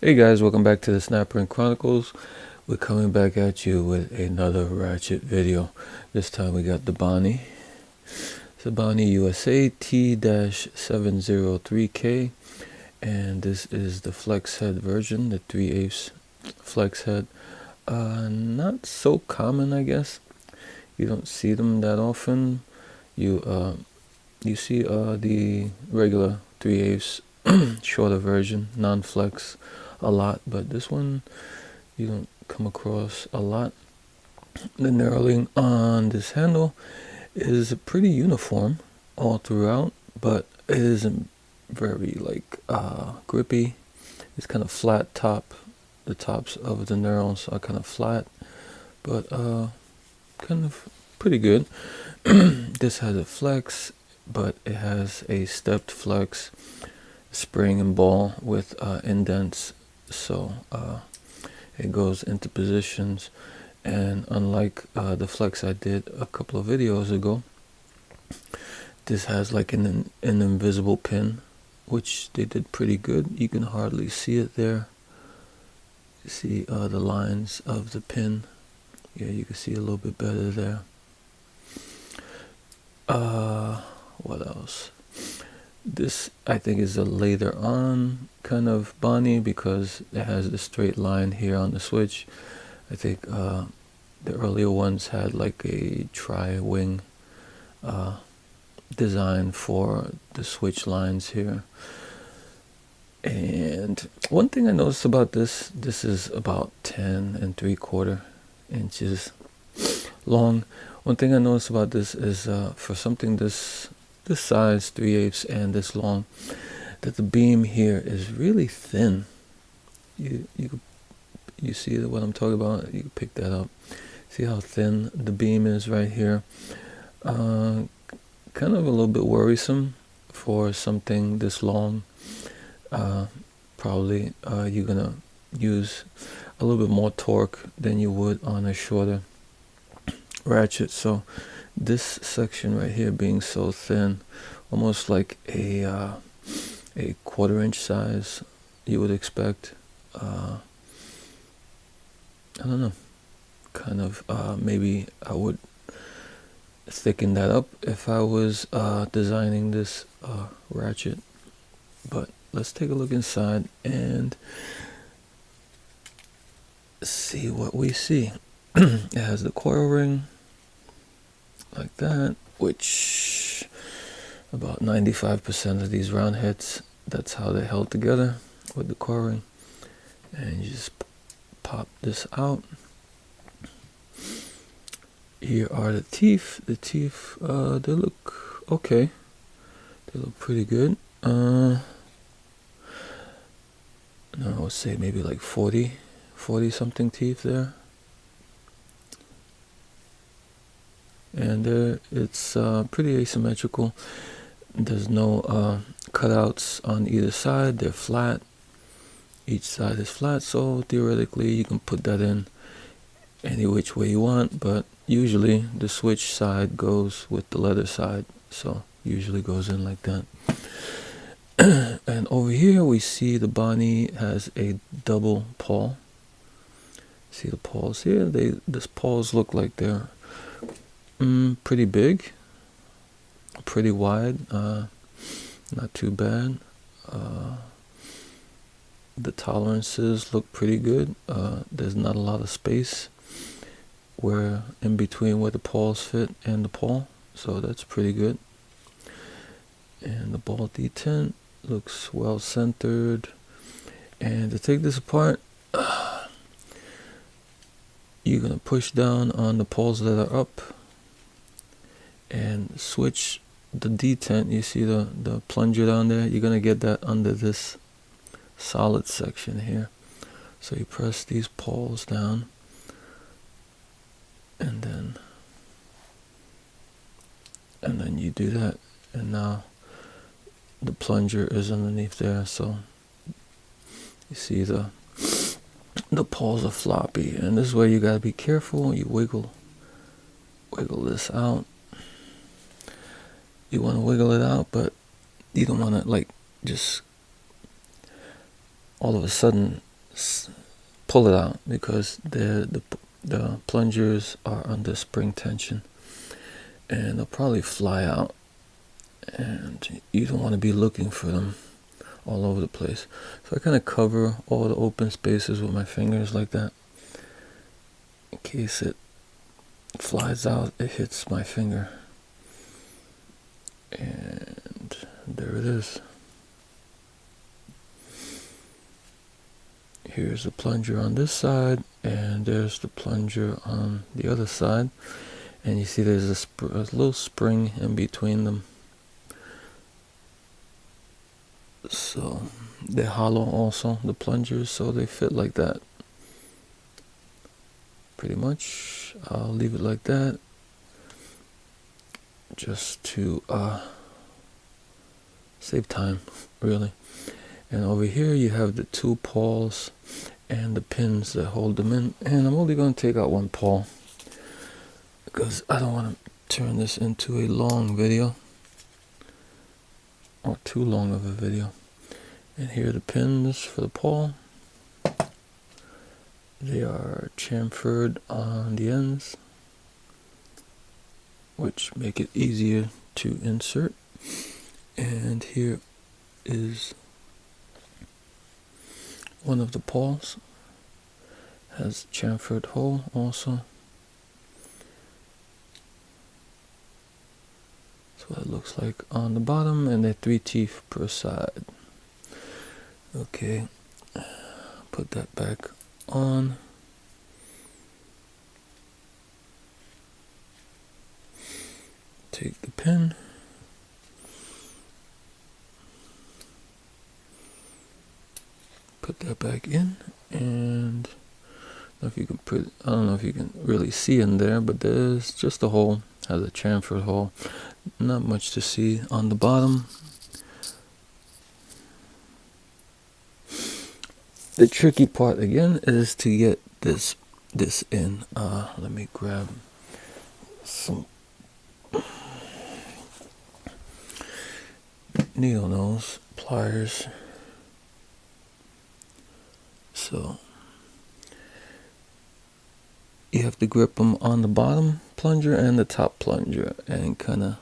Hey guys, welcome back to the Snapper & Chronicles. We're coming back at you with another Ratchet video. This time we got the Bonney. It's a Bonney USA T-703K, and this is the flex head version, the 3/8 flex head. Not so common, I guess. You don't see them that often. You see the regular 3/8 shorter version, non-flex, a lot, but this one you don't come across a lot. The knurling on this handle is pretty uniform all throughout, but it isn't very grippy. It's kind of flat top. The tops of the knurls are kind of flat, but kind of pretty good. This has a flex, but it has a stepped flex, spring and ball with indents, so it goes into positions. And unlike the flex I did a couple of videos ago, this has like an invisible pin, which they did pretty good. You can hardly see it there. You see the lines of the pin. Yeah, you can see a little bit better there. What else? This, I think, is a later on kind of Bonney because it has the straight line here on the switch. I think the earlier ones had like a tri-wing design for the switch lines here. And one thing I noticed about this is about 10 3/4 inches long. One thing I noticed about this is for something this size, 3/8 and this long, that the beam here is really thin. You see what I'm talking about? You can pick that up. See how thin the beam is right here. Kind of a little bit worrisome for something this long. Probably you're gonna use a little bit more torque than you would on a shorter ratchet. So this section right here being so thin, almost like a 1/4 inch size, you would expect. I don't know, kind of maybe I would thicken that up if I was designing this ratchet. But let's take a look inside and see what we see. It has the coil ring like that, which about 95% of these round heads, that's how they're held together, with the coil ring. And you just pop this out. Here are the teeth. The teeth, they look okay. They look pretty good. No, I would say maybe like 40 something teeth there. And it's pretty asymmetrical. There's no cutouts on either side. They're flat. Each side is flat, so theoretically you can put that in any which way you want, but usually the switch side goes with the leather side, so usually goes in like that. And over here we see the Bonney has a double pawl. See the pawls here? These pawls look like they're pretty big, pretty wide, not too bad. The tolerances look pretty good. There's not a lot of space where in between where the pawls fit and the pawl, so that's pretty good. And the ball detent looks well centered. And to take this apart, you're gonna push down on the pawls that are up and switch the detent. You see the plunger down there? You're gonna get that under this solid section here. So you press these pawls down, and then you do that, and now the plunger is underneath there, so you see the pawls are floppy, and this is where you gotta be careful. You wiggle this out. You want to wiggle it out, but you don't want to like just all of a sudden pull it out, because the plungers are under spring tension and they'll probably fly out, and you don't want to be looking for them all over the place. So I kind of cover all the open spaces with my fingers like that, in case it flies out, it hits my finger. And there it is. Here's the plunger on this side, and there's the plunger on the other side. And you see there's a little spring in between them. So they're hollow also, the plungers, so they fit like that. Pretty much, I'll leave it like that, just to save time, really. And over here you have the 2 pawls and the pins that hold them in. And I'm only going to take out 1 pawl, because I don't want to turn this into a long video, or too long of a video. And here are the pins for the pawl. They are chamfered on the ends, which make it easier to insert. And here is one of the pawls, has chamfered hole also. That's what it looks like on the bottom, and they're 3 teeth per side. Okay, put that back on. Take the pin, put that back in, and if you can put, I don't know if you can really see in there, but there's just a hole, has a chamfered hole. Not much to see on the bottom. The tricky part again is to get this in. Let me grab some needle nose pliers. So you have to grip them on the bottom plunger and the top plunger and kind of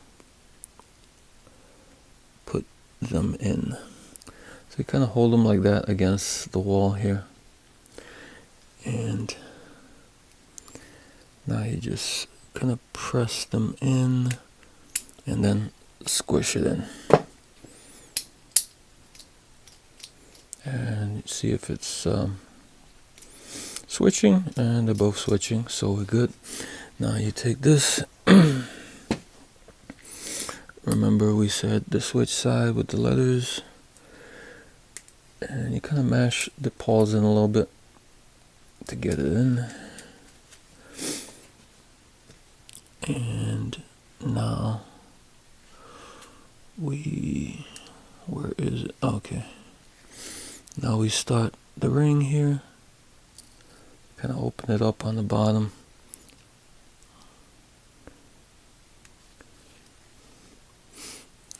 put them in. So you kind of hold them like that against the wall here. And now you just kind of press them in and then squish it in. And see if it's switching, and they're both switching, so we're good. Now you take this. Remember we said the switch side with the letters, and you kind of mash the pawls in a little bit to get it in. And now where is it? Okay. Now we start the ring here. Kind of open it up on the bottom.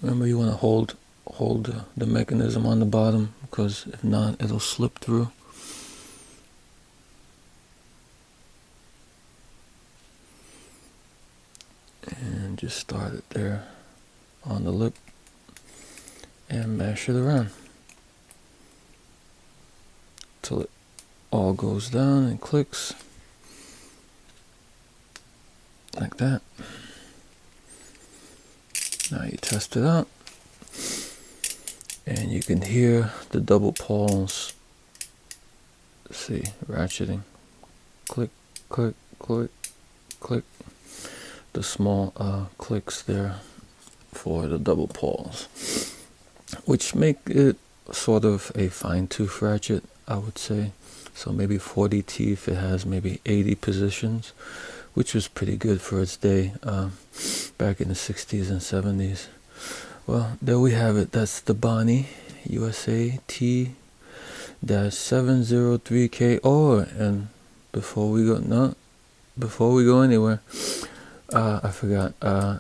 Remember, you want to hold the mechanism on the bottom, because if not, it'll slip through. And just start it there on the lip and mash it around till it all goes down and clicks like that. Now you test it out, and you can hear the double pawls, see, ratcheting, click, click, click, click, the small clicks there for the double pawls, which make it sort of a fine tooth ratchet, I would say. So maybe 40 teeth, it has maybe 80 positions, which was pretty good for its day, back in the 60s and 70s. Well, there we have it. That's the Bonney USA T-703K. Oh, and before we go anywhere, I forgot. I'm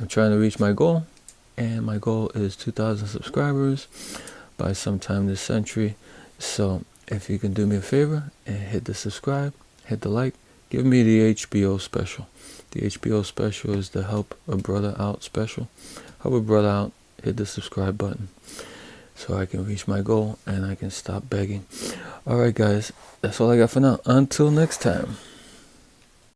trying to reach my goal, and my goal is 2,000 subscribers by sometime this century. So if you can do me a favor and hit the subscribe, hit the like, give me the HBO special. The HBO special is the help a brother out special. Help a brother out, hit the subscribe button so I can reach my goal and I can stop begging. Alright guys, that's all I got for now. Until next time.